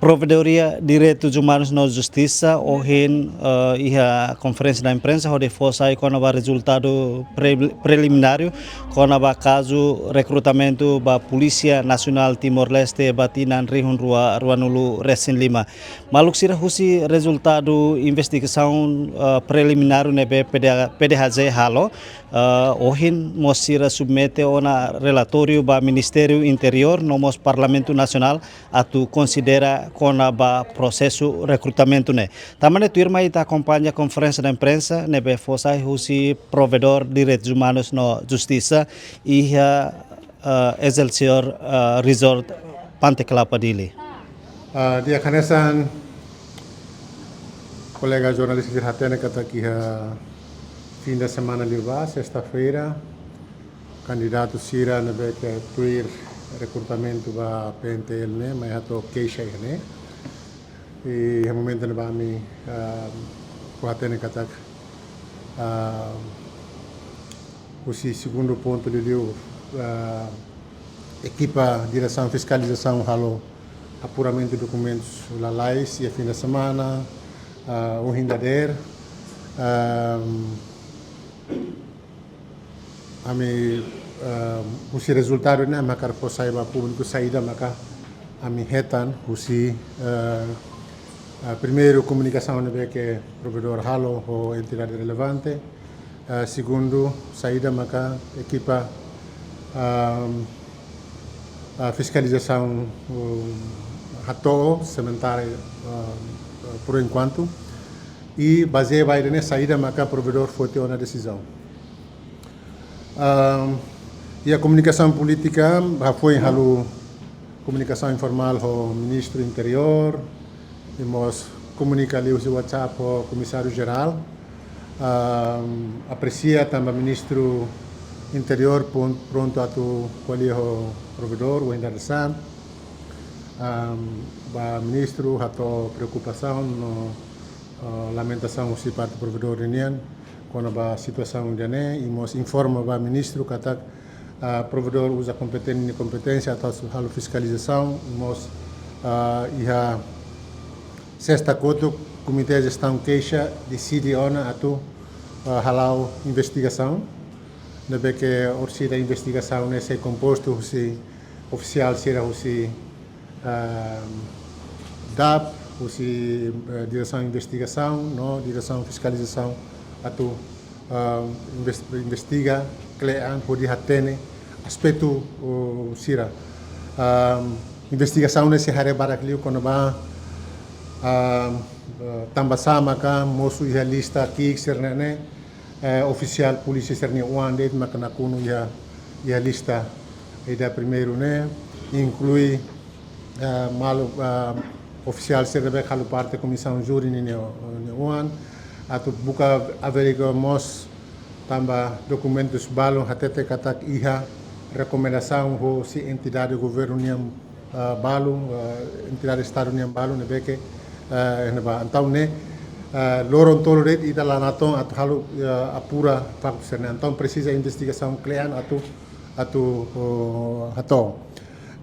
Provedoria Direitos Humanos na Justiça, hoje a conferência da imprensa, onde foi sair com o resultado preliminário, com o caso recrutamento da Polícia Nacional Timor-Leste, batinan rihun Ruanulu Resin Lima. Maluk sira husi resultado investigação preliminar nebe PDHZ halo, hoje mosira submete ona relatório ba Ministério Interior no mos Parlamento Nacional atu considera com o processo recrutamento né. Também tu irmã ita acompanha a conferência da imprensa nebe fosai husi provedor de direitos humanos no justiça e Excelsior Resort Panteclapa dili. Dia kanesan colega jornalista de Hatene kata aqui fim da semana liva, sexta-feira, candidato Sira nebe que tuir recrutamento ba PNTL né, mas hato queixa né. E no momento na bami Hatene kata o segundo ponto de liu equipa direção fiscalização halo apuramento de documentos la lais e a fim da semana o hindader usi resultado né makar po saiba público saída maka ami hetan usi primeiro comunicação né que provedor halo ou entidade relevante segundo saída maka equipa a fiscalização rato sementário por enquanto e baseia vai nessa saída maka provedor foi ter uma decisão e a comunicação política foi halo comunicação informal com o ministro interior e nós comunica ali o WhatsApp com o comissário geral aprecia também o ministro interior pronto a tu qual é o provedor o endereçar o ministro a tua preocupação no lamentação se parte do provedor união com a situação de né e nós informa o ministro que a provedor usa competência a tua fiscalização nós e a sexta coto comitê de gestão queixa decide ona a tu halau investigação deve que orsi da investigação nesse composto se oficial será se DAP se direção de investigação no direção de fiscalização atu investiga clean pode hatene aspecto sira investigação nesse hare barakliu quando ba tambah sama ka mosu ia lista aqui sernene oficial polícia serni uande makna kuno ia lista ida primeiro né inclui malu oficial serve halu parte comissão júri ni uan atu buka averiguar mos tambah documentos balon hatete katak iha recomendação ho si entidade governo niam balon entidade estado niam balon nebeke então né loron tolerate ida lanaton atu halu apura fakto serna então precisa investigação clean atu hatong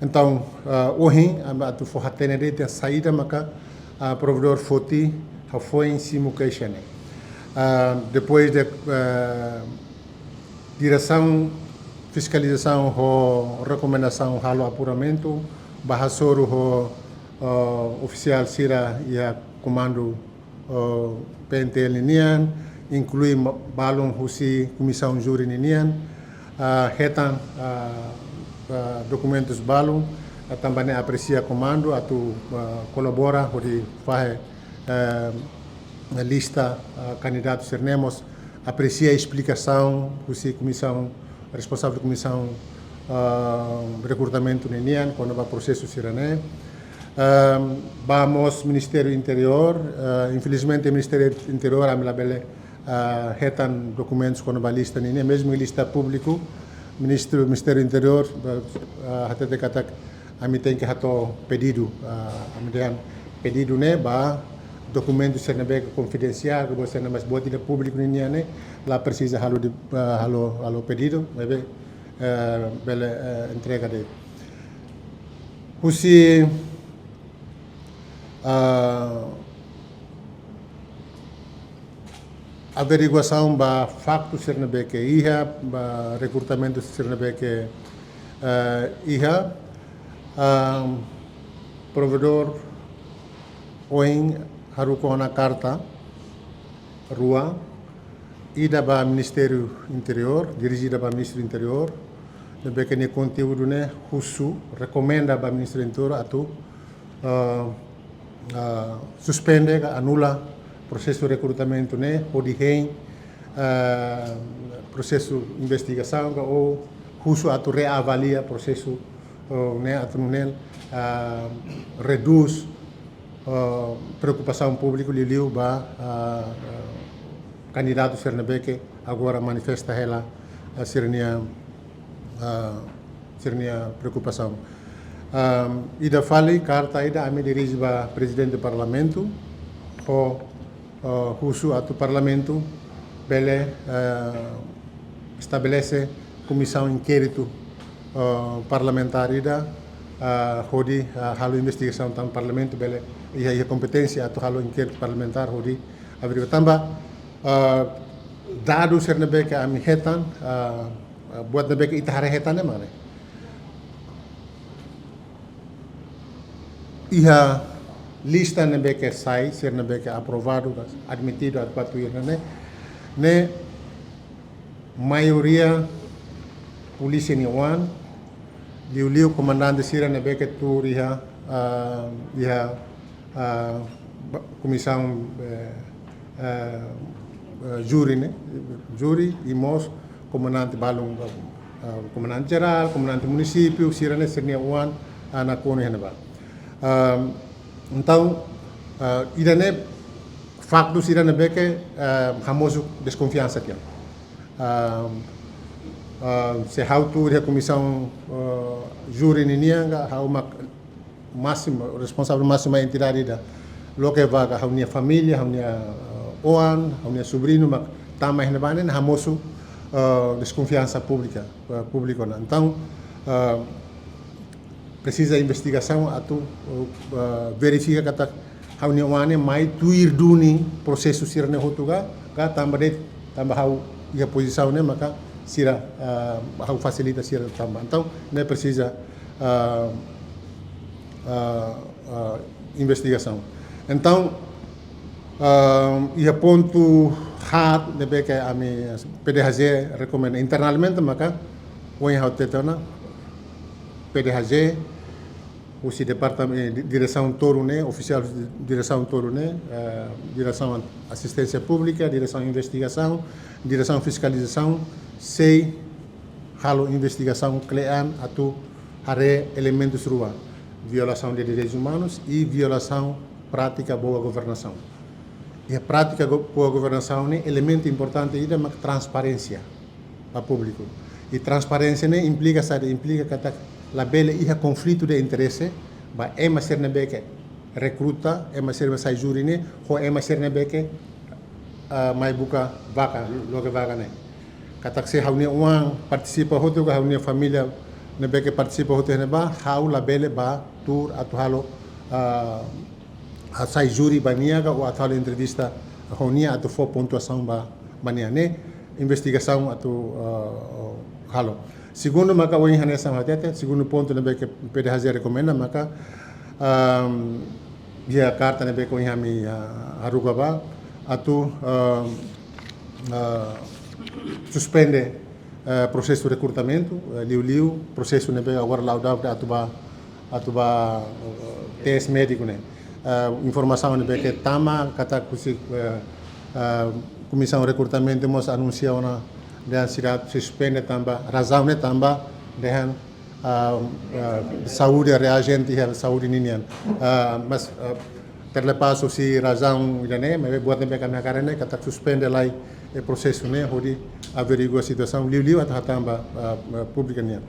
então hoje atu for hatene de saída maka provedor foti foi em simulation depois de direção fiscalização ou recomendação halo apuramento bahasoro oficial sira ia comando PNTL nian inclui balon husi comissão júri nian hetan documentos balon também aprecia comando atu colabora onde faz lista candidatos seremos aprecia explicação husi comissão responsável da comissão recrutamento nian quando vai processo sirané vamos Ministério Interior infelizmente o Ministério Interior a melabele retan documentos quando vai lista nem mesmo lista público Ministério Interior até de kata ami tem que hato pedido amidan pedido né ba documento sernabe confidencial que você não mais bote de público nem né lá precisa halo pedido bebe bele entrega de usi averiguação ba facto serna beke iha ba recrutamento serna beke iha provedor oin haruko na carta rua ida ba Ministério Interior dirigida ba Ministro Interior ne beke ne conteúdo ne husu recomenda ba Ministro Interior atu suspende anula processo de recrutamento né ou de processo de investigação ou husu atu reavalia processo né atu nel reduz preocupação pública liu ba candidato Sernabeke agora manifesta ela sernia preocupação ida fali carta ida ame dirige ba presidente do parlamento o husu atu parlamento bele estabelece comissão inquérito parlamentar ida hodi halo investigação tam parlamento bele ia competência atu halo inquérito parlamentar hodi averiguar tamba dado Sernabeke ami hetan buat Nabeke itahare hetan mana iha lista Nabeke sai ser Nabeke aprovado admitido a patuir ne maioria polícia ni wan liu comandante sira Nabeke tur iha comissão júri e mos comandante balung comandante geral comandante município sirane sernia wan na kono hanaba então idane facto sirane beke famoso desconfiança aqui se how to a comissão júri nianga how máximo responsável máxima entidade da loke vaga how nia família how nia oan how nia sobrinho mak tama hanabane famoso desconfiança pública então precisa investigação atu verifica kata haunia wane mai tuir duni processo sirne hotuga ka tamba hau ia posição ne maka sira hau facilita sira tamba então ne precisa investigação então ia ponto hard de beke ami PDHZ recomenda internamente maka oi hau tetana PDHZ o departamento direção Torune oficial de direção Torune direção assistência pública direção investigação direção fiscalização sei halo investigação clean atu hare elementos rua violação de direitos humanos e violação prática boa governação. E a prática boa governação é elemento importante ainda mas transparência para o público. E transparência né implica que a bela ia conflito de interesse, ba ema ser nebeke recruta, ema ser sai juri né, ou ema ser nebeke mai buka vaca, logo vaca né. Katak se haunia uang participa hotu ka haunia família nebeke participa hotu né ba, hau la bela ba tur atu halo sai juri baniaga ou atu entrevista haunia atu fo pontuação ba bania né, investigação atu halo. Segundo maka o inhanesa matete, segundo ponto nebe que PDHZ recomenda maka via carta nebe ko inhami arugaba atu suspende processo de recrutamento liu processo nebe agora lauda atuba teste médico né informação nebe que tama kata kusi comissão de recrutamento mos anuncia ona dan sirat suspende tamba razão ne tamba dengan saúde reagente e saúde ninian mas terlepas si razão idane me buat ne kami karena kata suspende lai e processo ne hodi averigua situação liu atau tamba pública nian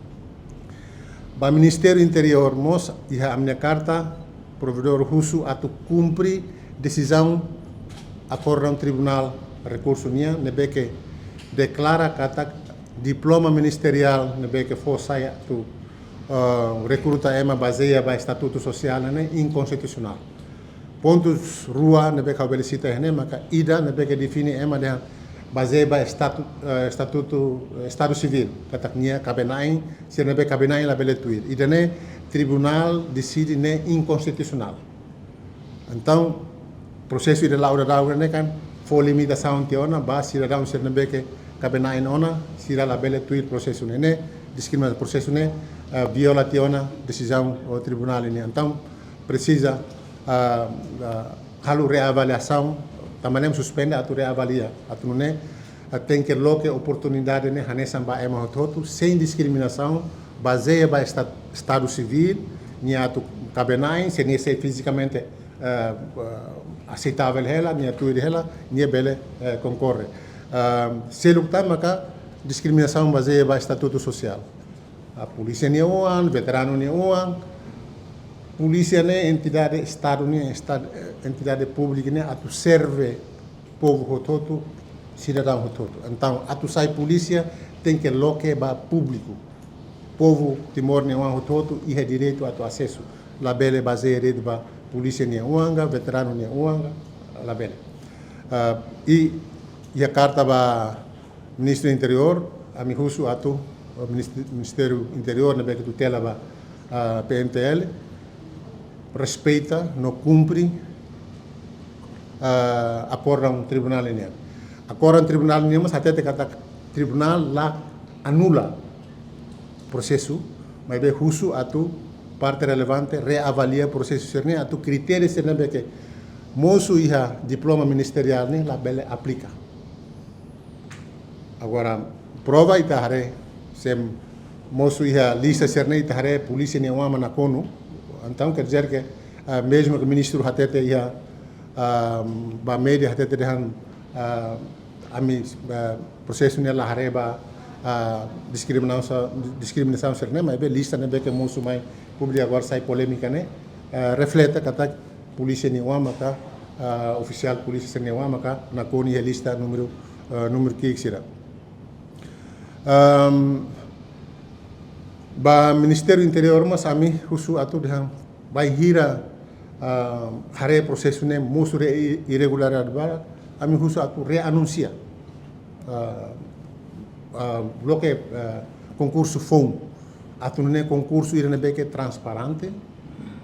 ba Ministério Interior mos iha amne carta provedor husu atu cumpri decisão acordão tribunal recurso nian nebeke declara kata diploma ministerial nebe for saya tu recruta ema baseia ba estatuto social né inconstitucional pontos rua nebe ka belicita hene maka ida nebe ke define ema de baseia ba estado civil kataknia kabenai se nebe kabenai la beletuir ida ne tribunal decide ne inconstitucional então processo ida laura daura ne kan for limitação tiona ba cidadão se nebe ke kabenai ona sira la beletuir processo ne discriminação processo ne viola tiona decisão o tribunal ini então precisa halu reavaliação também suspende atu reavalia atu ne tem que loque oportunidade ne hanesan ba ema hototu sem discriminação baseia ba estado civil ni atu cabenai se ne sei fisicamente aceitável ela ni atu ela ni bele concorre se lutar maka discriminação baseia ba estatuto social a polícia ni uang veterano ni uang polícia é entidade estado entidade pública né atu serve povo todo cidadão todo então atu sai polícia tem que loque ba público povo Timor né o todo e é direito atu acesso la bele baseia rede ba polícia né uanga veterano né uanga la bele e a carta ba ministro do interior a mi husu atu ministério interior na bele tutela ba PNTL respeita, não cumpre acorda um tribunal ini. Acorda um tribunal ini, mas até kata tribunal lá anula processo, mas be husu atu parte relevante reavalia processo serni atu critério serni be que moço iha diploma ministerial ni la bele aplica. Agora prova itahare sem moço iha lista serni itahare polícia ni uma na konu. Então, quer dizer que, mesmo que o ministro Hatete ia a média Hatete dehan processo nela hareba discriminação ser né, mas bem lista né, bem que muito mais público agora sai polêmica né, reflete que a polícia niuama ka oficial polícia niuama ka na coni lista número que será. Ba Ministério Interior mas ami husu atu dehan bai hira hare processo ne musu re irregularidade bara ami husu atu reanuncia bloque concurso fom atu ne concurso irene beke transparente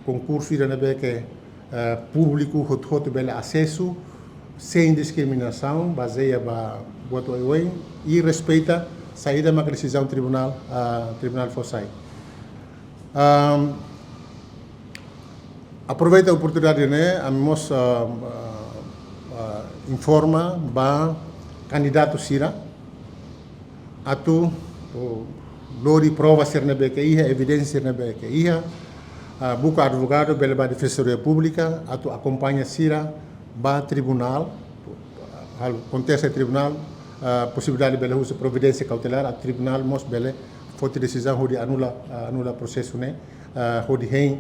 concurso irene beke público hot bele acesso sem discriminação baseia ba boto e respeita saída uma decisão tribunal fossai. Aproveita a oportunidade né, a mos informa ba candidato sira atu lori prova ser nebe que ia evidência nebe que ia buka advogado bela ba defensoria pública atu acompanha sira ba tribunal hal contesta tribunal possibilidade de uso providência cautelar a tribunal mos bele forte decisão de anula processo né de hein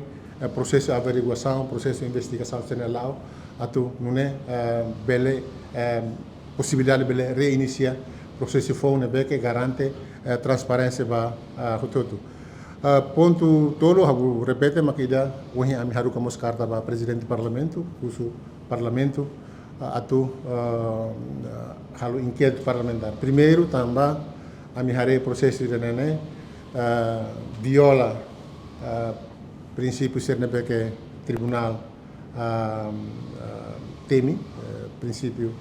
processo de averiguação processo de investigação general atu né bele possibilidade bele reiniciar processo fone be que garante transparência ba todo ponto todo hago repete makida wahi ami haru kamos carta ba presidente do parlamento uso parlamento atu halo inquérito parlamentar. Primeiro, também a minha processo de nene viola princípio ser nebe que tribunal teme princípio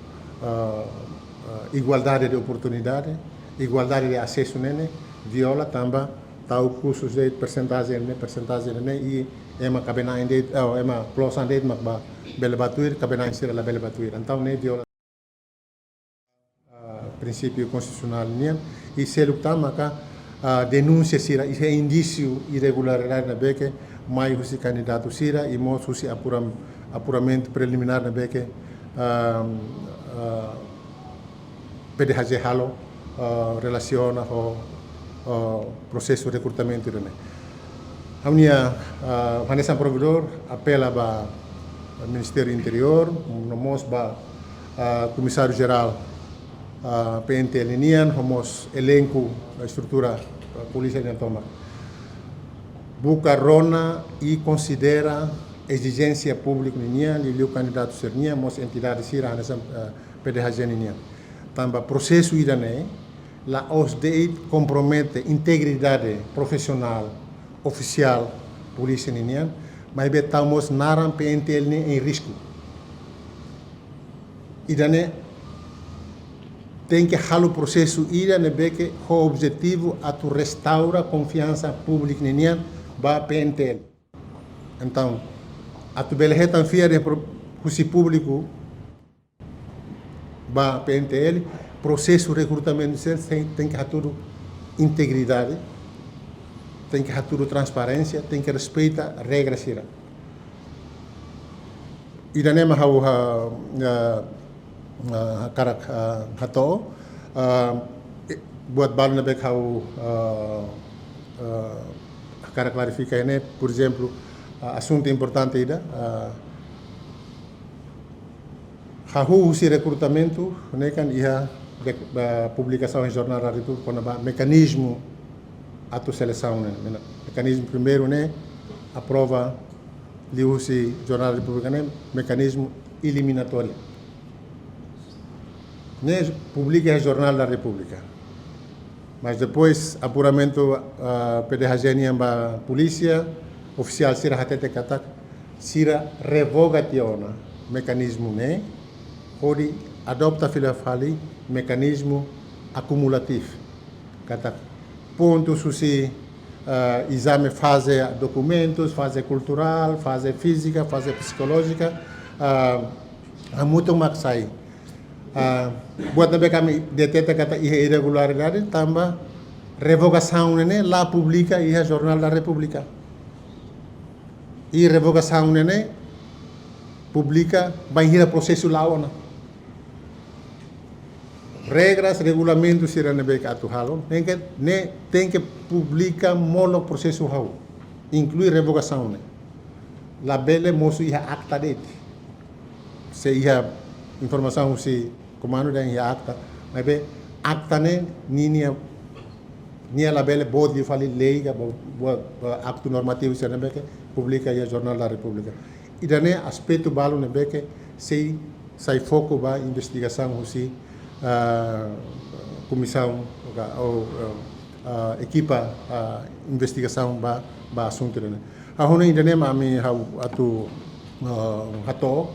igualdade de oportunidade, igualdade de acesso nene viola também tal cursos de percentagem nene e ema cabena inde ema plus ande makba bele batuir cabena sira la bele batuir então ne viola princípio constitucional nian e se lutar maka denúncia sira e indício irregularidade na beque mais o candidato sira e mos o apuramento preliminar na beque pede haje halo relaciona o processo de recrutamento né a minha Vanessa provedor apela para o Ministério Interior nós ba comissário geral PNTL nian homos elenco a estrutura polícia de toma buca rona e considera exigência pública ninia, liu candidato sernia, mos entidade sira nessa PDHG ninia. Tamba processo irane, la OSDE compromete integridade profissional, oficial, polícia ninia, mas betamos naram PNTL em risco. Irane tem que halu processo irane que o objetivo a tu restaura confiança pública ninia ba PNTL. Então, a tu beleza fiare o público ba PNTL, processo de recrutamento tem que ter tudo integridade, tem que ter tudo transparência, tem que respeitar a regra sira. Irane mahau karak hato buat balo na bek hau karak clarifica ini, por exemplo, assunto importante ida hahu si recrutamento né kan ia publicação em jornal raditu quando ba mecanismo atu seleção né mecanismo primeiro né aprova liu si jornal republicano mecanismo eliminatório né publica o jornal da República, mas depois apuramento PDHG ba polícia oficial sira hatete katak sira revogationa mecanismo né ori adopta filafali mecanismo acumulativo katak ponto susi exame fase documentos, fase cultural, fase física, fase psicológica há muito mais sai buat nabe kami detecta kata irregularidade tamba revogação né lá publica e jornal da República e revogação né publica vai ir a processo lá ona regras regulamentos sira nebe atu halo tem que publica mono processo hau inclui revogação né la bele mosu ia acta dete se ia informação se comando dan ia acta mas be acta né nia la bele bodi fali lei ga acto normativo sira nebe que publica ia jornal da República e dane aspecto balo nebe que se sai foco ba investigação si comissão ou equipa investigação ba assunto né a hona ainda nem mami atu hato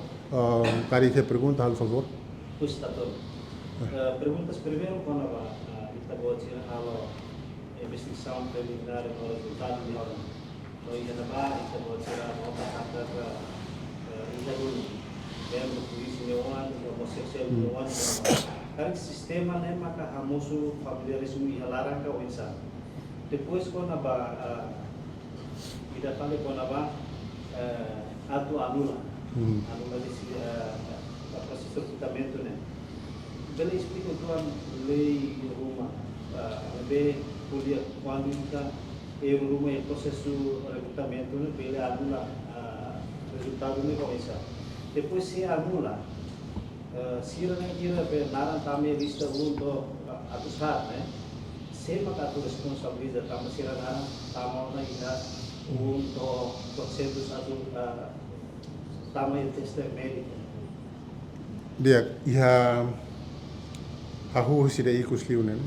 cari que pergunta por favor Pois está todo. Perguntas primeiro quando a boa a investigação preliminar no resultado de hora no ia na barra a boa tirar a nota para membro polícia no ano homossexual no ano karena sistema né maka hamusu familiarismo e larang ka wensa depois quando a vida fale quando atu anula desse processo de recrutamento né bela explica tuan lei rumah be podia quando está rumah e processo de recrutamento né bela anula resultado né começa depois se anula sira na kira pe naran tame lista untuk atusat né sema ka tu responsabilidade tama sira naran tama na ida untuk prosesus atu tama yung teste médico dia ia hahu sira ikus liunen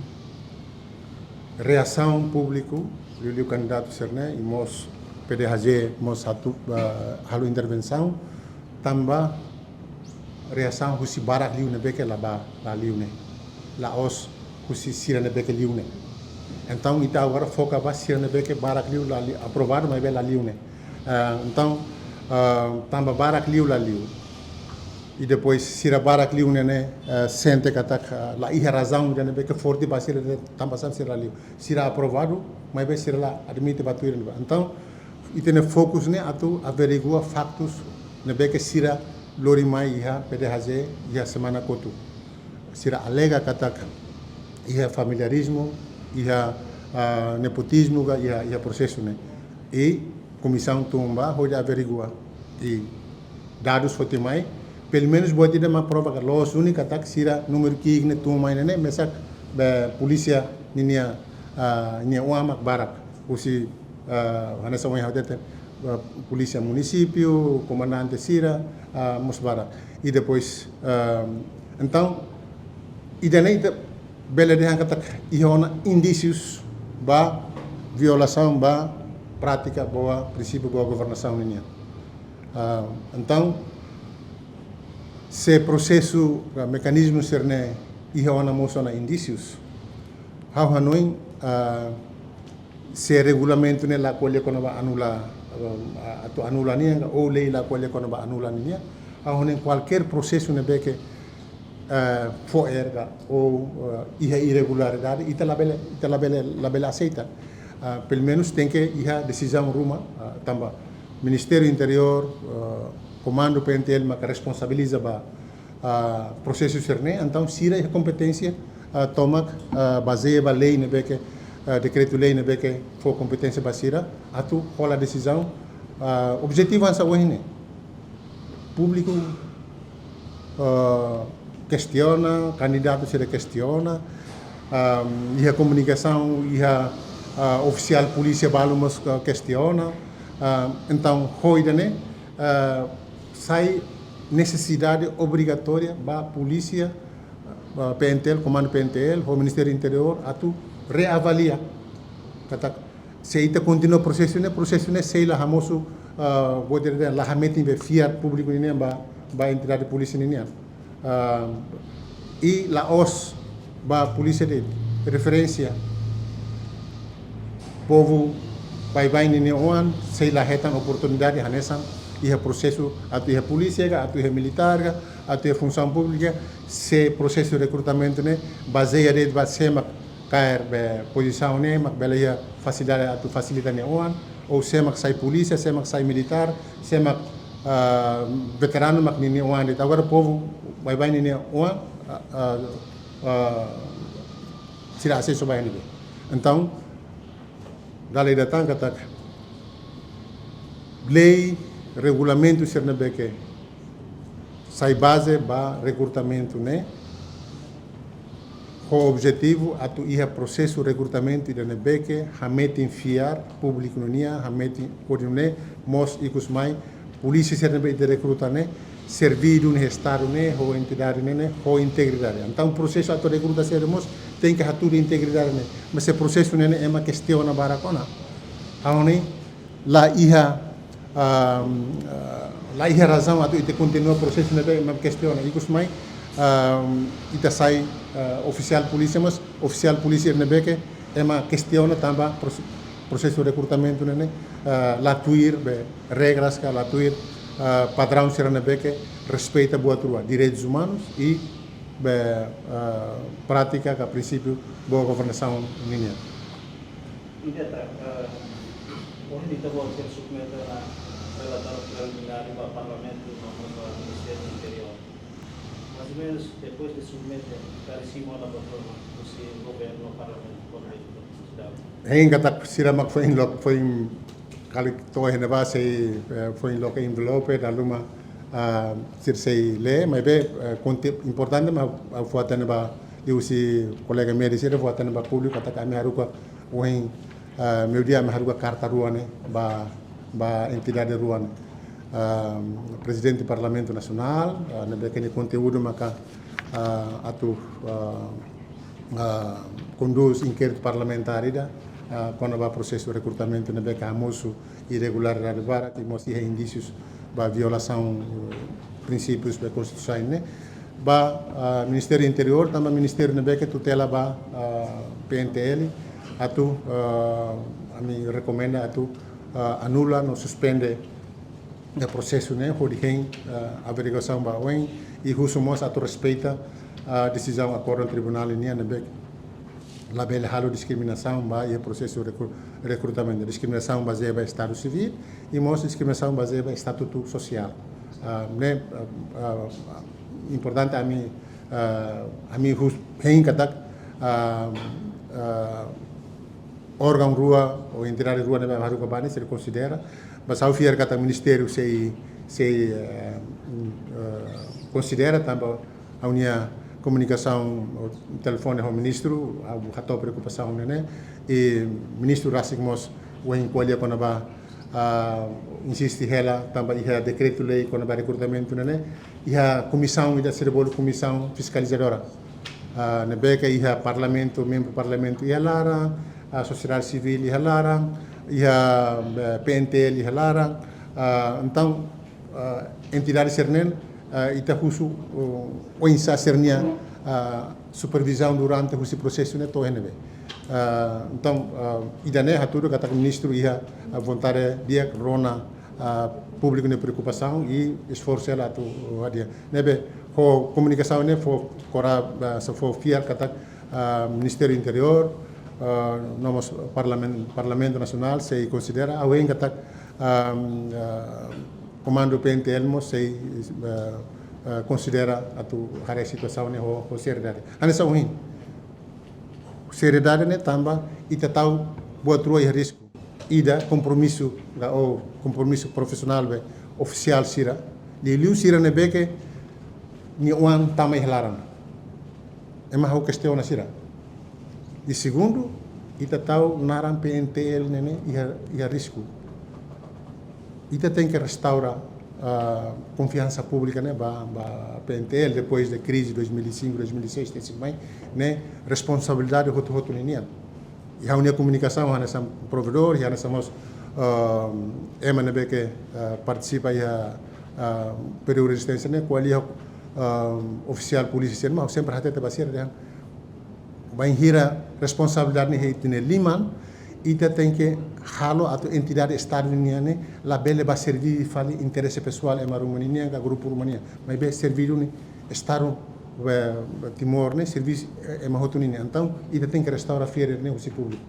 reação público liu candidato serna e mos PDHG mos satu halu intervenção tamba reação husi barak liu ne beke la liu ne la os husi sira ne beke liu ne então ita agora foca ba sira ne beke barak liu la aprovado mas be la liu ne então tamba barak liu la liu e depois sira barak liu ne sente katak la iha razão ne beke forte ba sira tamba sam sira liu sira aprovado mas be sira la admite batuir então itene focus ne atu averigua factos ne beke sira lori mai iha PDHG iha semana kotu sira alega katak iha familiarismo iha nepotismo ga iha processo né e comissão tumba hoja averigua e dados foi mai pelo menos buat ida ma prova ka los única tak sira número que ne tumai né mesak polícia ninia nia uamak barak usi hana samai hadete polícia município, comandante Sira, Mosbara. E depois, então, e daí bela de kata ihona indícios ba violação ba prática boa princípio boa governação ninha. Então, se processo mecanismo serne ihona mosona indícios, how hanoi se regulamento ne la colhe quando va anula atau anula nia ou lei la colhe quando va anula nia, how nem qualquer processo ne beke for erga ou iha irregularidade ita la bela aceita, pelo menos tem que iha decisão ruma tamba Ministério Interior comando PNTL mas responsabiliza ba processo serne, então sira a competência toma baseia ba lei ne beke decreto lei ne beke for competência ba sira atu rola decisão objetivo ansa wahine público questiona, candidato se questiona, a comunicação, a oficial polícia balumos questiona, então hoje sai necessidade obrigatória para a polícia, PNTL, comando PNTL, o Ministério Interior, a tu reavaliar. Se ainda continua o processo né, sei lá, famoso, vou dizer, lá realmente fiar público né, para entidade de polícia né. E la OS ba polícia de referência povo vai ni oan sei la hetan oportunidade hanesan e processo atu a polícia atu a militar atu a função pública se processo de recrutamento né baseia de sema cair posição né mak bela facilidade atu facilita ne oan ou sema sai polícia sema sai militar sema veterano mak ni oan de agora povo vai ni oan tira acesso vai ni então dalai datang kata lei regulamento sernebeke sai base ba recrutamento né o objetivo atu iha processo recrutamento de nebeke hameti enfiar público nia hameti coordinar mos ikus mai polícia sernebeke de recrutar né servir um estado né ou entidade né ou integridade então o processo atu recrutação mos tem que hatu integridade né mas esse processo né é uma questão na barakona aonde lá iha razão atu ite continua o processo né é uma questão ikus mai ita sai oficial polícia mas oficial polícia nebeke é uma questão também processo de recrutamento né lá tuir regras que lá tuir padrão ser nebeke respeita boa tua direitos humanos e prática que a princípio boa governação minha. Hoje está bom ser submetido a relatório preliminar para o Parlamento no Ministério do Interior. Mais ou menos depois de submeter para cima da plataforma do governo no Parlamento correto. Ainda tá sira mak foi kali to hena ba sei foi em local envelope da luma sei le mas importante mas fuatana ba eu se colega meu disse eu fuatana ba público até kami haruka oin meu dia me haruka carta ruane ba entidade ruane presidente do Parlamento Nacional na pequeno conteúdo maka atu conduz inquérito parlamentar ida quando vai processo de recrutamento na beca amoso irregularidade vara que mostra indícios ba violação princípios da Constituição né ba Ministério Interior também Ministério na beca tutela ba PNTL atu a mim recomenda atu anula no suspende o processo né por quem averiguação ba oin e rusumos atu respeita a decisão acordo do tribunal né na beca la bela halo discriminação ba e processo de recrutamento discriminação baseada em estado civil e mostra discriminação baseada em estatuto social né importante a mim hein katak órgão rua ou entidade rua na haru kabani se considera mas ao fiar kata ministério se considera também a unia comunicação o telefone ao ministro a preocupação né e ministro rasikmos o encolhe quando ba insiste ela também ia decreto lei quando vai recrutamento né ia comissão ida ser bolo comissão fiscalizadora na beca ia parlamento membro parlamento ia lara a sociedade civil ia lara ia PNTL ia lara então entidade sernen ita husu o insa sernia supervisão durante esse processo né to henebe então idane haturo kata ministro ia vontade dia rona público de preocupação e esforço ela tu adia nebe ho comunicação né for cora se for fiar kata Ministério Interior nomos Parlamento Nacional se considera awen kata comando PNTL mo se considera atu hare situação né ho seriedade anessa uhin seriedade né tamba ita tau buat rua risco ida compromisso da o compromisso profissional be oficial sira de liu sira ne beke ni uan tama ihlaran ema ho questão na sira de segundo ita tau naran PNTL nene ia risco ita tem que restaurar confiança pública né ba PNTL depois da crise 2005 2006 tem sido né responsabilidade hoto nenia e a única comunicação a nessa provedor e a nessa mos MNB que participa e a período de resistência né qual é oficial polícia mas sempre até basear né vai hira responsabilidade né tem liman e tem que halo atau entidade estadunidense né la belle va servir fali interesse pessoal ema Romania ga grupo Romania mas be servir ne estado Timor né serviço ema hotunini então e tem que restaurar fier né o público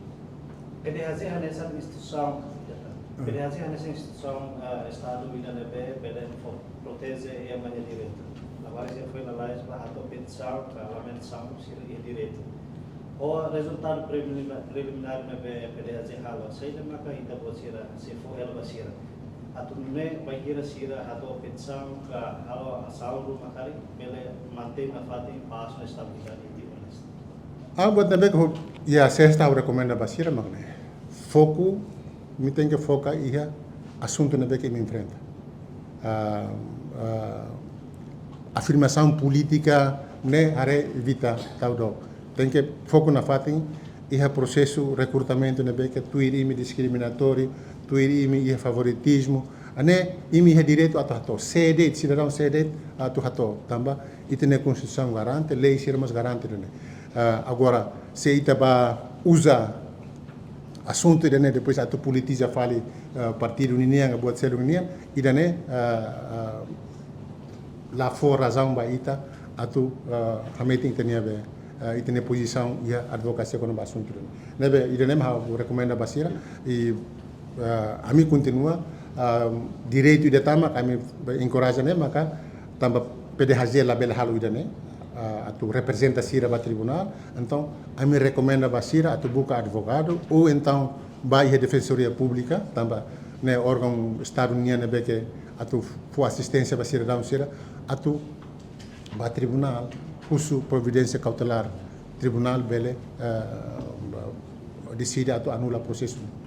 PDHZ nessa instituição PDHZ nessa instituição estado INDB pede proteger e manhã direito agora já foi na laje para a petição parlamento são e direito o resultado preliminar na PDHZ hala sei de maka ita bosira se for ela basira atunne bagira sira hato petição ka halo asal rumah kali bele mantém na fati paz na estabilidade de buat nabe ko ya sexta recomenda basira magne foco me tem que focar ia assunto nabe que me enfrenta afirmação política né are evita tal do tem que foco na fati ia processo recrutamento nabe que tuirimi discriminatório tuirimi ia favoritismo ane imi é direito a hato sede cidadão sede a tu hato tamba itene constituição garante lei sirmas garante né agora se itaba usa assunto né depois a tu politiza fale partido união buat ser união idane lá for razão ba ita atu hamete itenia be itene posição ia advocacia quando ba assunto né be idane ma recomenda basira e a mim continua direito de tama kami encourage né maka tamba PDHZ label halu idane atu representa sira ba tribunal então a mim recomenda basira atu buka advogado ou então vai a defensoria pública tamba né órgão estado-uniano be que atu for assistência ba sira down sira atu ba tribunal usu providência cautelar tribunal bele decide atu anula processo